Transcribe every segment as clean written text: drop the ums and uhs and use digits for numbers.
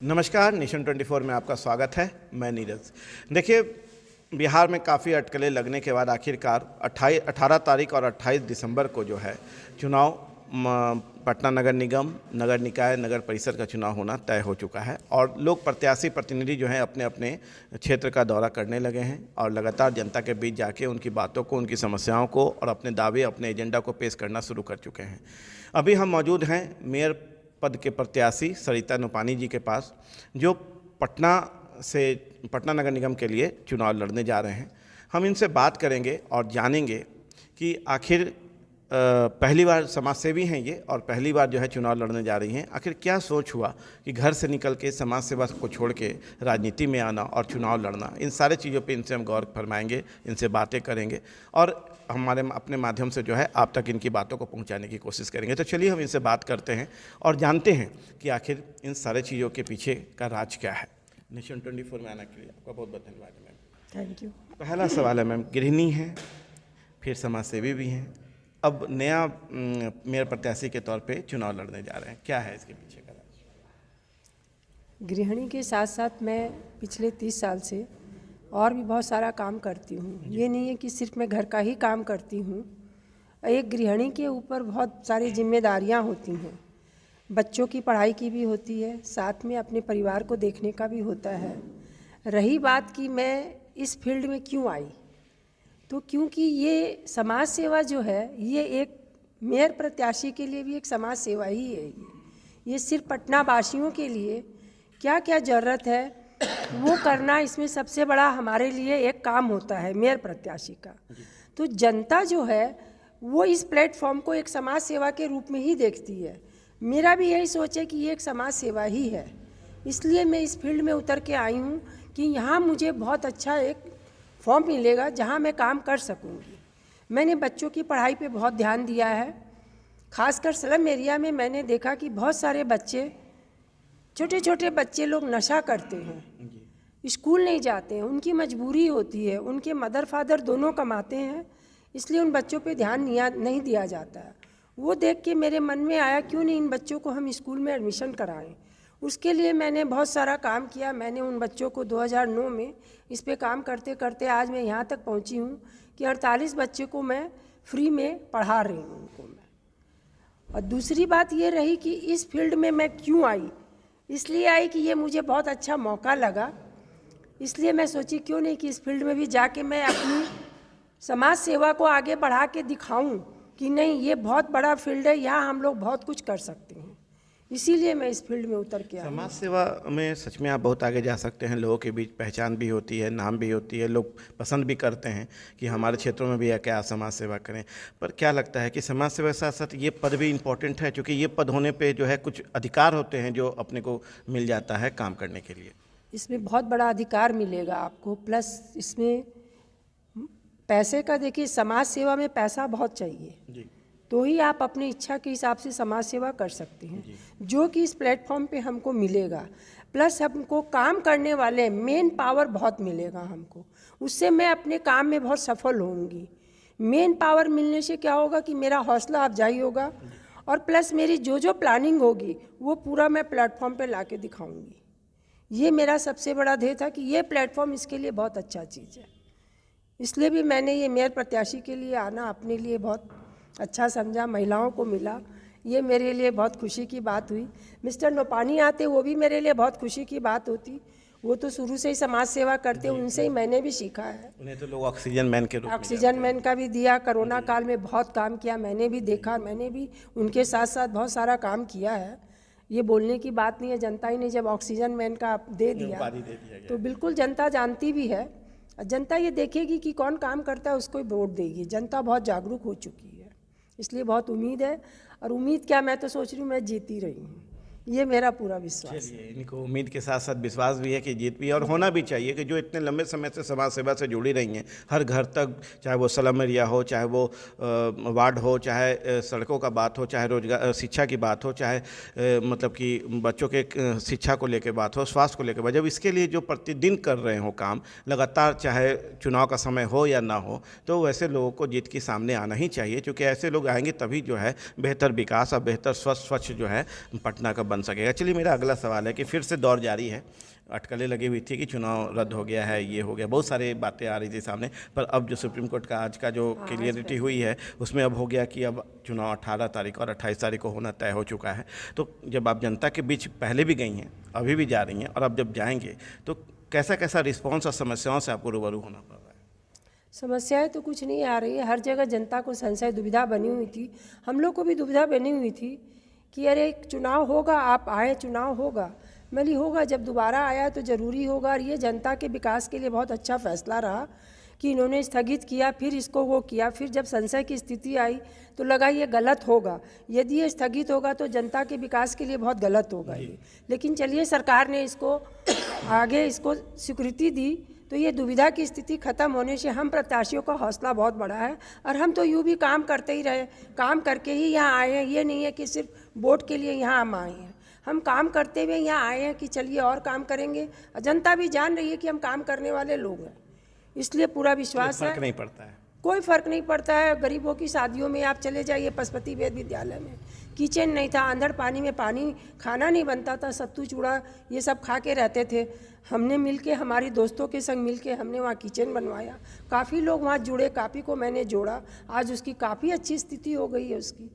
नमस्कार, नेशन 24 में आपका स्वागत है। मैं नीरज। देखिए, बिहार में काफ़ी अटकलें लगने के बाद आखिरकार 18 तारीख और 28 दिसंबर को जो है चुनाव पटना नगर निगम, नगर निकाय, नगर परिषद का चुनाव होना तय हो चुका है और लोग प्रत्याशी प्रतिनिधि जो हैं अपने अपने क्षेत्र का दौरा करने लगे हैं और लगातार जनता के बीच जाके उनकी बातों को, उनकी समस्याओं को और अपने दावे, अपने एजेंडा को पेश करना शुरू कर चुके हैं। अभी हम मौजूद हैं मेयर पद के प्रत्याशी सरिता नोपानी जी के पास, जो पटना नगर निगम के लिए चुनाव लड़ने जा रहे हैं। हम इनसे बात करेंगे और जानेंगे कि आखिर पहली बार समाजसेवी हैं ये और पहली बार जो है चुनाव लड़ने जा रही हैं। आखिर क्या सोच हुआ कि घर से निकल के समाज सेवा को छोड़ के राजनीति में आना और चुनाव लड़ना, इन सारे चीज़ों पे इनसे हम गौर फरमाएंगे, इनसे बातें करेंगे और हमारे अपने माध्यम से जो है आप तक इनकी बातों को पहुंचाने की कोशिश करेंगे। तो चलिए हम इनसे बात करते हैं और जानते हैं कि आखिर इन सारे चीज़ों के पीछे का राज क्या है। नेशन 24 में आने के लिए आपका बहुत बहुत धन्यवाद मैम। Thank you. पहला सवाल है मैम, गृहिणी हैं, फिर समाजसेवी भी हैं, अब नया मेयर प्रत्याशी के तौर पे चुनाव लड़ने जा रहे हैं, क्या है इसके पीछे का राज? गृहिणी के साथ साथ मैं पिछले 30 साल से और भी बहुत सारा काम करती हूँ। ये नहीं है कि सिर्फ मैं घर का ही काम करती हूँ। एक गृहिणी के ऊपर बहुत सारी जिम्मेदारियाँ होती हैं। बच्चों की पढ़ाई की भी होती है, साथ में अपने परिवार को देखने का भी होता है। रही बात कि मैं इस फील्ड में क्यों आई, तो क्योंकि ये समाज सेवा जो है ये एक मेयर प्रत्याशी के लिए भी एक समाज सेवा ही है। ये सिर्फ पटना वासियों के लिए क्या क्या ज़रूरत है वो करना, इसमें सबसे बड़ा हमारे लिए एक काम होता है मेयर प्रत्याशी का। तो जनता जो है वो इस प्लेटफॉर्म को एक समाज सेवा के रूप में ही देखती है। मेरा भी यही सोच है कि ये एक समाज सेवा ही है, इसलिए मैं इस फील्ड में उतर के आई हूँ कि यहाँ मुझे बहुत अच्छा एक फॉर्म मिलेगा जहाँ मैं काम कर सकूँगी। मैंने बच्चों की पढ़ाई पे बहुत ध्यान दिया है, खासकर स्लम एरिया में मैंने देखा कि बहुत सारे बच्चे, छोटे छोटे बच्चे लोग नशा करते हैं, स्कूल नहीं जाते हैं, उनकी मजबूरी होती है, उनके मदर फादर दोनों कमाते हैं, इसलिए उन बच्चों पे ध्यान नहीं दिया जाता है। वो देख के मेरे मन में आया क्यों नहीं इन बच्चों को हम स्कूल में एडमिशन कराएं। उसके लिए मैंने बहुत सारा काम किया। मैंने उन बच्चों को 2009 में इस पे काम करते करते आज मैं यहाँ तक पहुँची हूँ कि 48 बच्चे को मैं फ्री में पढ़ा रही हूँ उनको मैं। और दूसरी बात ये रही कि इस फील्ड में मैं क्यों आई, इसलिए आई कि ये मुझे बहुत अच्छा मौका लगा, इसलिए मैं सोची क्यों नहीं कि इस फील्ड में भी जाके मैं अपनी समाज सेवा को आगे बढ़ा के दिखाऊं कि नहीं ये बहुत बड़ा फील्ड है, यहाँ हम लोग बहुत कुछ कर सकते हैं। इसीलिए मैं इस फील्ड में उतर के आई। समाज सेवा में सच में आप बहुत आगे जा सकते हैं। लोगों के बीच पहचान भी होती है, नाम भी होती है, लोग पसंद भी करते हैं कि हमारे क्षेत्रों में भी आके आप समाज सेवा करें। पर क्या लगता है कि समाज सेवा के साथ साथ ये पद भी इम्पोर्टेंट है, क्योंकि ये पद होने पे जो है कुछ अधिकार होते हैं जो अपने को मिल जाता है काम करने के लिए। इसमें बहुत बड़ा अधिकार मिलेगा आपको, प्लस इसमें पैसे का, देखिए समाज सेवा में पैसा बहुत चाहिए जी। तो ही आप अपनी इच्छा के हिसाब से समाज सेवा कर सकते हैं, जो कि इस प्लेटफॉर्म पे हमको मिलेगा। प्लस हमको काम करने वाले मेन पावर बहुत मिलेगा हमको, उससे मैं अपने काम में बहुत सफल होंगी। मेन पावर मिलने से क्या होगा कि मेरा हौसला अफजाई होगा और प्लस मेरी जो प्लानिंग होगी वो पूरा मैं प्लेटफॉर्म पे ला के दिखाऊँगी। ये मेरा सबसे बड़ा ध्येय था कि ये प्लेटफॉर्म इसके लिए बहुत अच्छा चीज़ है, इसलिए भी मैंने ये मेयर प्रत्याशी के लिए आना अपने लिए बहुत अच्छा समझा। महिलाओं को मिला, ये मेरे लिए बहुत खुशी की बात हुई। मिस्टर नोपानी आते, वो भी मेरे लिए बहुत खुशी की बात होती। वो तो शुरू से ही समाज सेवा करते, उनसे ही मैंने भी सीखा है। उन्हें तो लोग ऑक्सीजन मैन के रूप में ऑक्सीजन मैन का भी दिया, कोरोना काल में बहुत काम किया, मैंने भी देखा, मैंने भी उनके साथ साथ बहुत सारा काम किया है। ये बोलने की बात नहीं है, जनता ही ने जब ऑक्सीजन मैन का दे दिया तो बिल्कुल जनता जानती भी है। जनता ये देखेगी कि कौन काम करता है, उसको ही वोट देगी। जनता बहुत जागरूक हो चुकी है, इसलिए बहुत उम्मीद है। और उम्मीद क्या, मैं तो सोच रही हूँ मैं जीती रही हूँ, ये मेरा पूरा विश्वास है। इनको उम्मीद के साथ साथ विश्वास भी है कि जीत भी, और होना भी चाहिए कि जो इतने लंबे समय से समाज सेवा से जुड़ी रही हैं, हर घर तक, चाहे वो स्लम एरिया हो, चाहे वो वार्ड हो, चाहे सड़कों का बात हो, चाहे रोजगार शिक्षा की बात हो, चाहे मतलब कि बच्चों के शिक्षा को लेकर बात हो, स्वास्थ्य को लेकर बात, जब इसके लिए जो प्रतिदिन कर रहे हो काम लगातार, चाहे चुनाव का समय हो या ना हो, तो वैसे लोगों को जीत के सामने आना ही चाहिए, क्योंकि ऐसे लोग आएंगे तभी जो है बेहतर विकास और बेहतर स्वच्छ जो है पटना का बन सकेगा। चलिए, मेरा अगला सवाल है कि फिर से दौर जारी है। अटकलें लगी हुई थी कि चुनाव रद्द हो गया है, ये हो गया, बहुत सारी बातें आ रही थी सामने, पर अब जो सुप्रीम कोर्ट का आज का जो क्लियरिटी हुई है उसमें अब हो गया कि अब चुनाव 18 तारीख और 28 तारीख को होना तय हो चुका है। तो जब आप जनता के बीच पहले भी गई हैं, अभी भी जा रही हैं, और अब जब जाएंगे तो कैसा कैसा रिस्पॉन्स और समस्याओं से आपको रूबरू होना पड़ रहा है? समस्याएं तो कुछ नहीं आ रही है। हर जगह जनता को संशय दुविधा बनी हुई थी, हम लोग को भी दुविधा बनी हुई थी कि अरे चुनाव होगा, आप आए, चुनाव होगा। मैंने होगा, जब दोबारा आया तो ज़रूरी होगा। और ये जनता के विकास के लिए बहुत अच्छा फैसला रहा कि इन्होंने स्थगित किया, फिर इसको वो किया, फिर जब संशय की स्थिति आई तो लगा ये गलत होगा। यदि ये स्थगित होगा तो जनता के विकास के लिए बहुत गलत होगा ये। लेकिन चलिए, सरकार ने इसको आगे इसको स्वीकृति दी, तो ये दुविधा की स्थिति खत्म होने से हम प्रत्याशियों का हौसला बहुत बड़ा है। और हम तो यूँ भी काम करते ही रहे, काम करके ही यहाँ आए हैं। ये नहीं है कि सिर्फ वोट के लिए यहाँ हम आए हैं, हम काम करते हुए यहाँ आए हैं कि चलिए और काम करेंगे। जनता भी जान रही है कि हम काम करने वाले लोग हैं, इसलिए पूरा विश्वास है। फर्क नहीं पड़ता है, कोई फ़र्क नहीं पड़ता है। गरीबों की शादियों में आप चले जाइए, पशुपति वेद विद्यालय में किचन नहीं था, अंदर पानी में पानी, खाना नहीं बनता था, सत्तू चूड़ा ये सब खा के रहते थे। हमने मिलके, हमारी दोस्तों के संग मिलके हमने वहाँ किचन बनवाया, काफ़ी लोग वहाँ जुड़े, काफ़ी को मैंने जोड़ा, आज उसकी काफ़ी अच्छी स्थिति हो गई है उसकी।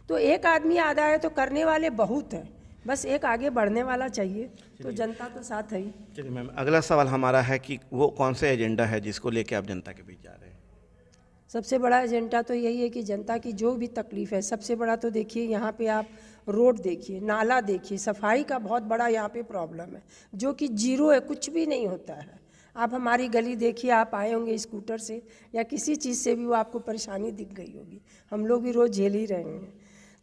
तो एक आदमी आधा है तो करने वाले बहुत हैं, बस एक आगे बढ़ने वाला चाहिए, तो जनता तो साथ है ही। चलिए मैम, अगला सवाल हमारा है कि वो कौन सा एजेंडा है जिसको लेके आप जनता के बीच जा रहे हैं? सबसे बड़ा एजेंडा तो यही है कि जनता की जो भी तकलीफ़ है, सबसे बड़ा तो देखिए यहाँ पे आप रोड देखिए, नाला देखिए, सफाई का बहुत बड़ा यहाँ पे प्रॉब्लम है, जो कि जीरो है, कुछ भी नहीं होता है। आप हमारी गली देखिए, आप आए होंगे स्कूटर से या किसी चीज़ से भी, वो आपको परेशानी दिख गई होगी, हम लोग भी रोज़ झेल ही रहे हैं।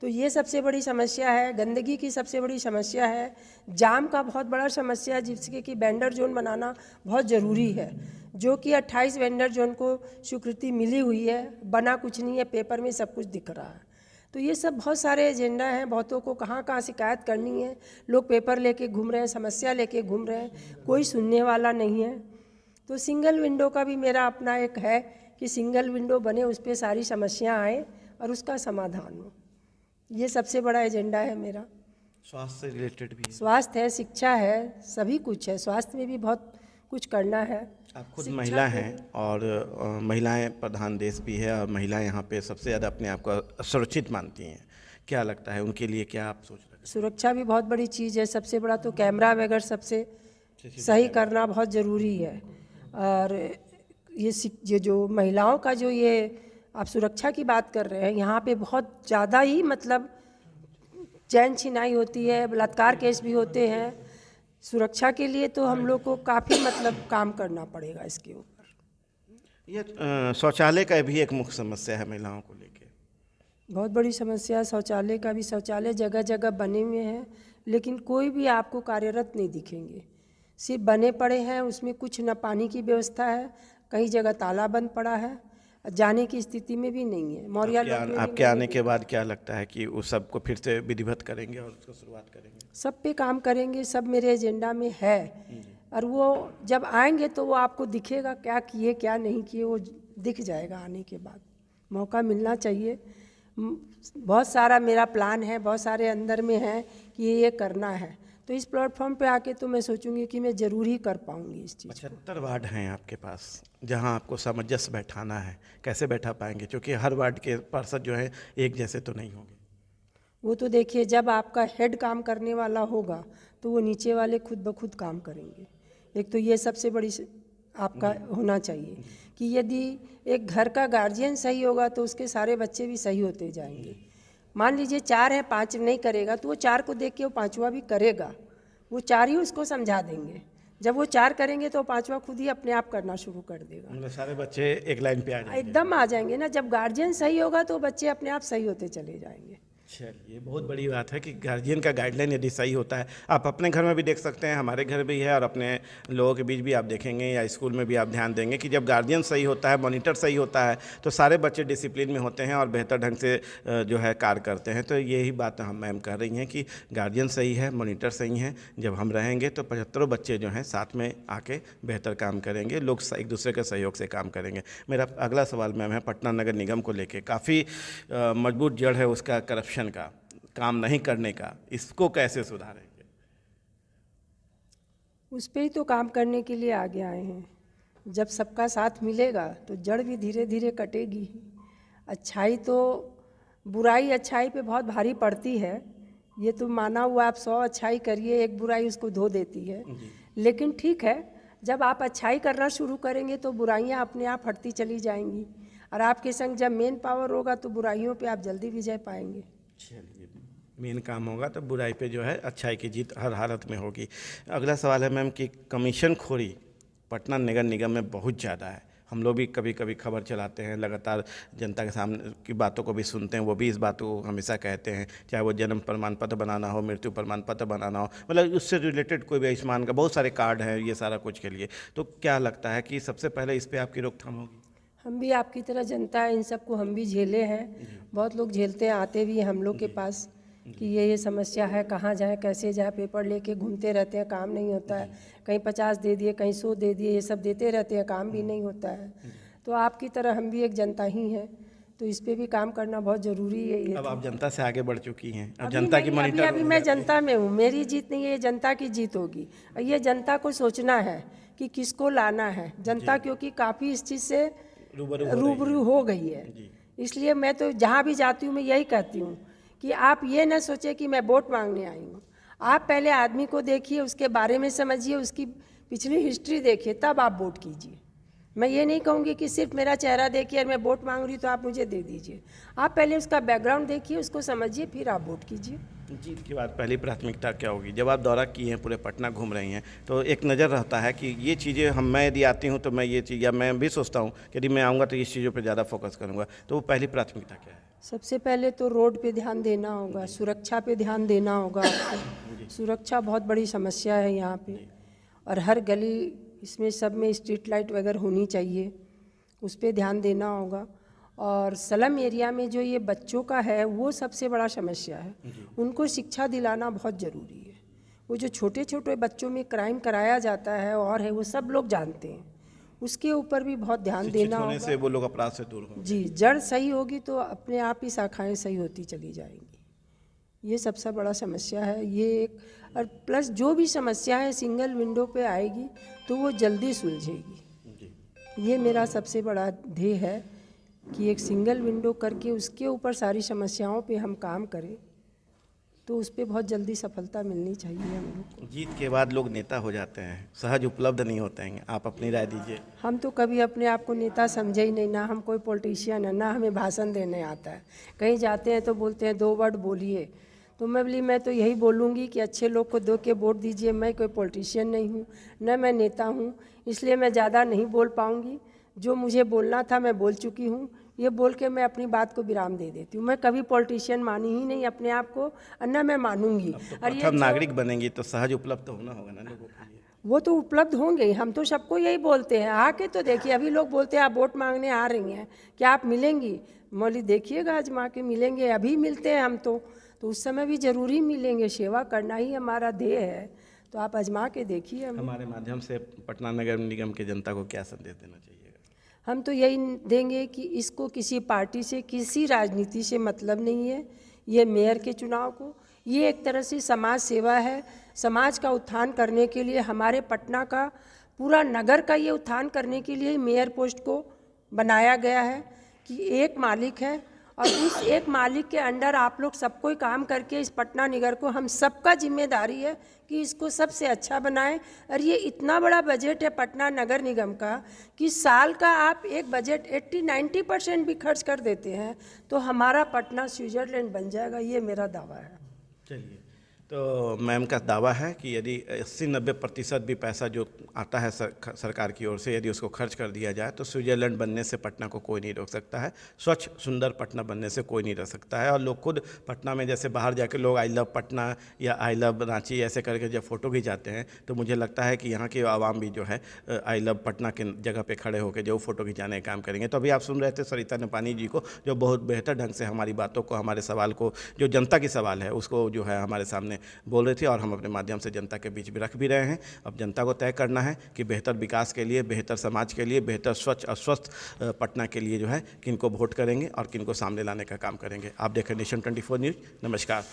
तो ये सबसे बड़ी समस्या है। गंदगी की सबसे बड़ी समस्या है, जाम का बहुत बड़ा समस्या है, जिसके कि वेंडर जोन बनाना बहुत ज़रूरी है, जो कि 28 वेंडर जोन को स्वीकृति मिली हुई है, बना कुछ नहीं है, पेपर में सब कुछ दिख रहा है। तो ये सब बहुत सारे एजेंडा हैं, बहुतों को कहाँ कहाँ शिकायत करनी है, लोग पेपर लेके घूम रहे हैं, समस्या लेके घूम रहे हैं, कोई सुनने वाला नहीं है। तो सिंगल विंडो का भी मेरा अपना एक है कि सिंगल विंडो बने, उस पर सारी समस्या आए और उसका समाधान हो, ये सबसे बड़ा एजेंडा है मेरा। स्वास्थ्य से रिलेटेड भी? स्वास्थ्य है, शिक्षा है, सभी कुछ है। स्वास्थ्य में भी बहुत कुछ करना है। आप खुद महिला हैं और महिलाएं प्रधान देश भी है, और महिलाएं यहाँ पे सबसे ज़्यादा अपने आप को सुरक्षित मानती हैं, क्या लगता है उनके लिए, क्या आप सोच रहे हैं? सुरक्षा भी बहुत बड़ी चीज़ है। सबसे बड़ा तो कैमरा वगैरह सबसे सही करना बहुत ज़रूरी है। और ये जो महिलाओं का जो ये आप सुरक्षा की बात कर रहे हैं, यहाँ पे बहुत ज़्यादा ही मतलब चैन छिनाई होती है, बलात्कार केस भी होते हैं। सुरक्षा के लिए तो हम लोग को काफ़ी मतलब काम करना पड़ेगा इसके ऊपर। ये शौचालय का भी एक मुख्य समस्या है महिलाओं को लेके, बहुत बड़ी समस्या है शौचालय का भी। शौचालय जगह जगह बने हुए हैं, लेकिन कोई भी आपको कार्यरत नहीं दिखेंगे, सिर्फ बने पड़े हैं, उसमें कुछ न पानी की व्यवस्था है, कई जगह ताला बंद पड़ा है, जाने की स्थिति में भी नहीं है। मौर्या आपके आने के बाद क्या लगता है कि उस सबको फिर से विधिवत करेंगे और उसको शुरुआत करेंगे? सब पे काम करेंगे, सब मेरे एजेंडा में है। और वो जब आएंगे तो वो आपको दिखेगा, क्या किए क्या नहीं किए, वो दिख जाएगा आने के बाद। मौका मिलना चाहिए। बहुत सारा मेरा प्लान है, बहुत सारे अंदर में है कि ये करना है, तो इस प्लेटफॉर्म पे आके तो मैं सोचूंगी कि मैं ज़रूर ही कर पाऊंगी इस चीज़। 75 वार्ड हैं आपके पास, जहां आपको सामंजस्य बैठाना है, कैसे बैठा पाएंगे? क्योंकि हर वार्ड के पार्षद जो हैं एक जैसे तो नहीं होंगे। वो तो देखिए, जब आपका हेड काम करने वाला होगा तो वो नीचे वाले खुद ब खुद काम करेंगे। एक तो ये सबसे बड़ी आपका होना चाहिए कि यदि एक घर का गार्जियन सही होगा तो उसके सारे बच्चे भी सही होते जाएंगे। मान लीजिए 4 है, 5 नहीं करेगा तो वो 4 को देख के वो 5वां भी करेगा, वो 4 ही उसको समझा देंगे। जब वो 4 करेंगे तो 5वां खुद ही अपने आप करना शुरू कर देगा। मतलब सारे बच्चे एक लाइन पे आ जाएंगे, एकदम आ जाएंगे ना। जब गार्जियन सही होगा तो बच्चे अपने आप सही होते चले जाएंगे। चलिए, बहुत बड़ी बात है कि गार्जियन का गाइडलाइन यदि सही होता है, आप अपने घर में भी देख सकते हैं, हमारे घर भी है, और अपने लोगों के बीच भी आप देखेंगे या स्कूल में भी आप ध्यान देंगे कि जब गार्जियन सही होता है, मॉनिटर सही होता है, तो सारे बच्चे डिसिप्लिन में होते हैं और बेहतर ढंग से जो है कार्य करते हैं। तो यही बात हम मैम कह रही हैं कि गार्जियन सही है, मॉनिटर सही हैं, जब हम रहेंगे तो 75 बच्चे जो हैं साथ में आके बेहतर काम करेंगे, लोग एक दूसरे के सहयोग से काम करेंगे। मेरा अगला सवाल मैम है पटना नगर निगम को लेके, काफ़ी मजबूत जड़ है उसका करप्शन का, काम नहीं करने का, इसको कैसे सुधारेंगे? उस पे ही तो काम करने के लिए आगे आए हैं। जब सबका साथ मिलेगा तो जड़ भी धीरे धीरे कटेगी ही। अच्छाई तो बुराई अच्छाई पे बहुत भारी पड़ती है, ये तो माना हुआ। आप 100 अच्छाई करिए, एक बुराई उसको धो देती है। लेकिन ठीक है, जब आप अच्छाई करना शुरू करेंगे तो बुराइयां अपने आप हटती चली जाएंगी, और आपके संग जब मेन पावर होगा तो बुराइयों पे आप जल्दी विजय पाएंगे। चलिए, मेन काम होगा तो बुराई पे जो है अच्छाई की जीत हर हालत में होगी। अगला सवाल है मैम कि कमीशन खोरी पटना नगर निगम में बहुत ज़्यादा है। हम लोग भी कभी कभी खबर चलाते हैं, लगातार जनता के सामने की बातों को भी सुनते हैं, वो भी इस बात को हमेशा कहते हैं, चाहे वो जन्म प्रमाण पत्र बनाना हो, मृत्यु प्रमाण पत्र बनाना हो, मतलब उससे रिलेटेड कोई भी आयुष्मान का बहुत सारे कार्ड हैं ये सारा कुछ के लिए। तो क्या लगता है कि सबसे पहले इस पर आपकी रोकथाम होगी? हम भी आपकी तरह जनता है, इन सबको हम भी झेले हैं। बहुत लोग झेलते हैं, आते भी हैं हम लोग के पास कि ये समस्या है, कहाँ जाए कैसे जाए, पेपर लेके घूमते रहते हैं, काम नहीं होता है। कहीं 50 दे दिए, कहीं 100 दे दिए, ये सब देते रहते हैं, काम भी नहीं होता है। तो आपकी तरह हम भी एक जनता ही हैं, तो इस पे भी काम करना बहुत ज़रूरी है। ये अब आप जनता से आगे बढ़ चुकी हैं, अब अभी जनता की नहीं, मॉनिटर अभी मैं जनता में हूँ, मेरी जीत नहीं है, ये जनता की जीत होगी। और ये जनता को सोचना है कि किसको लाना है। जनता क्योंकि काफ़ी इस चीज़ से रूबरू हो गई है, इसलिए मैं तो जहाँ भी जाती हूँ मैं यही कहती हूँ कि आप ये ना सोचे कि मैं वोट मांगने आई हूँ। आप पहले आदमी को देखिए, उसके बारे में समझिए, उसकी पिछली हिस्ट्री देखिए, तब आप वोट कीजिए। मैं ये नहीं कहूँगी कि सिर्फ मेरा चेहरा देखिए और मैं वोट मांग रही तो आप मुझे दे दीजिए। आप पहले उसका बैकग्राउंड देखिए, उसको समझिए, फिर आप वोट कीजिए। जीत के बाद पहली प्राथमिकता क्या होगी? जब आप दौरा किए हैं, पूरे पटना घूम रही हैं, तो एक नज़र रहता है कि ये चीज़ें मैं यदि आती हूँ तो मैं ये चीज़, या मैं भी सोचता हूँ कि यदि मैं आऊँगा तो इस चीज़ों पर ज़्यादा फोकस करूँगा, तो वो पहली प्राथमिकता क्या है? सबसे पहले तो रोड पे ध्यान देना होगा, सुरक्षा पे ध्यान देना होगा आपको। सुरक्षा बहुत बड़ी समस्या है यहाँ पे, और हर गली इसमें सब में स्ट्रीट लाइट वगैरह होनी चाहिए, उस पे ध्यान देना होगा। और स्लम एरिया में जो ये बच्चों का है वो सबसे बड़ा समस्या है, उनको शिक्षा दिलाना बहुत ज़रूरी है। वो जो छोटे छोटे बच्चों में क्राइम कराया जाता है और है, वो सब लोग जानते हैं, उसके ऊपर भी बहुत ध्यान देना होने होगा। से वो लोग अपराध से दूर होंगे। जी, जड़ सही होगी तो अपने आप ही शाखाएं सही होती चली जाएंगी। ये सबसे बड़ा समस्या है ये एक, और प्लस जो भी समस्या है सिंगल विंडो पे आएगी तो वो जल्दी सुलझेगी। ये मेरा सबसे बड़ा ध्येय है कि एक सिंगल विंडो करके उसके ऊपर सारी समस्याओं पे हम काम करें, तो उस पर बहुत जल्दी सफलता मिलनी चाहिए हम लोग को। जीत के बाद लोग नेता हो जाते हैं, सहज उपलब्ध नहीं होते हैं, आप अपनी राय दीजिए। हम तो कभी अपने आप को नेता समझे ही नहीं, ना हम कोई पॉलिटिशियन है, ना हमें भाषण देने आता है। कहीं जाते हैं तो बोलते हैं 2 वर्ड बोलिए, तो मैं तो यही बोलूँगी कि अच्छे लोग को दो के वोट दीजिए। मैं कोई पॉलिटिशियन नहीं हूँ, न मैं नेता हूँ, इसलिए मैं ज़्यादा नहीं बोल पाऊँगी। जो मुझे बोलना था मैं बोल चुकी हूँ, ये बोल के मैं अपनी बात को विराम दे देती हूँ। मैं कभी पॉलिटिशियन मानी ही नहीं अपने आप को, और न मैं मानूंगी। और ये नागरिक बनेंगी तो सहज उपलब्ध होना होगा ना लोगों के लिए। वो तो उपलब्ध होंगे, हम तो सबको यही बोलते हैं। आके तो देखिए, अभी लोग बोलते हैं आप वोट मांगने आ रही हैं, क्या आप मिलेंगी? मौली देखिएगा, आजमा के मिलेंगे। अभी मिलते हैं हम तो उस समय भी ज़रूरी मिलेंगे। सेवा करना ही हमारा ध्येय है, तो आप आजमा के देखिए। हमारे माध्यम से पटना नगर निगम की जनता को क्या संदेश देना चाहिए? हम तो यही देंगे कि इसको किसी पार्टी से, किसी राजनीति से मतलब नहीं है। ये मेयर के चुनाव को, ये एक तरह से समाज सेवा है। समाज का उत्थान करने के लिए, हमारे पटना का, पूरा नगर का ये उत्थान करने के लिए मेयर पोस्ट को बनाया गया है कि एक मालिक है, और उस एक मालिक के अंडर आप लोग सबको ही काम करके इस पटना नगर को, हम सबका जिम्मेदारी है कि इसको सबसे अच्छा बनाएं। और ये इतना बड़ा बजट है पटना नगर निगम का कि साल का आप एक बजट 80-90% भी खर्च कर देते हैं तो हमारा पटना स्विट्जरलैंड बन जाएगा। ये मेरा दावा है। चलिए, तो मैम का दावा है कि यदि 80-90% भी पैसा जो आता है सरकार की ओर से, यदि उसको खर्च कर दिया जाए तो स्विट्जरलैंड बनने से पटना को कोई नहीं रोक सकता है। स्वच्छ सुंदर पटना बनने से कोई नहीं रोक सकता है। और लोग खुद पटना में, जैसे बाहर जाके लोग आई लव पटना या आई लव रांची ऐसे करके जब फोटो खिंचाते हैं, तो मुझे लगता है कि यहाँ के आवाम भी जो है आई लव पटना के जगह पे खड़े होकर जो फोटो खिंचाने का काम करेंगे। तो अभी आप सुन रहे थे सरिता नेपानी जी को, जो बहुत बेहतर ढंग से हमारी बातों को, हमारे सवाल को, जो जनता की सवाल है उसको जो है हमारे सामने बोल रही थी, और हम अपने माध्यम से जनता के बीच भी रख भी रहे हैं। अब जनता को तय करना है कि बेहतर विकास के लिए, बेहतर समाज के लिए, बेहतर स्वच्छ और स्वस्थ पटना के लिए जो है किनको वोट करेंगे और किनको सामने लाने का काम करेंगे। आप देखें नेशन 24 न्यूज़। नमस्कार।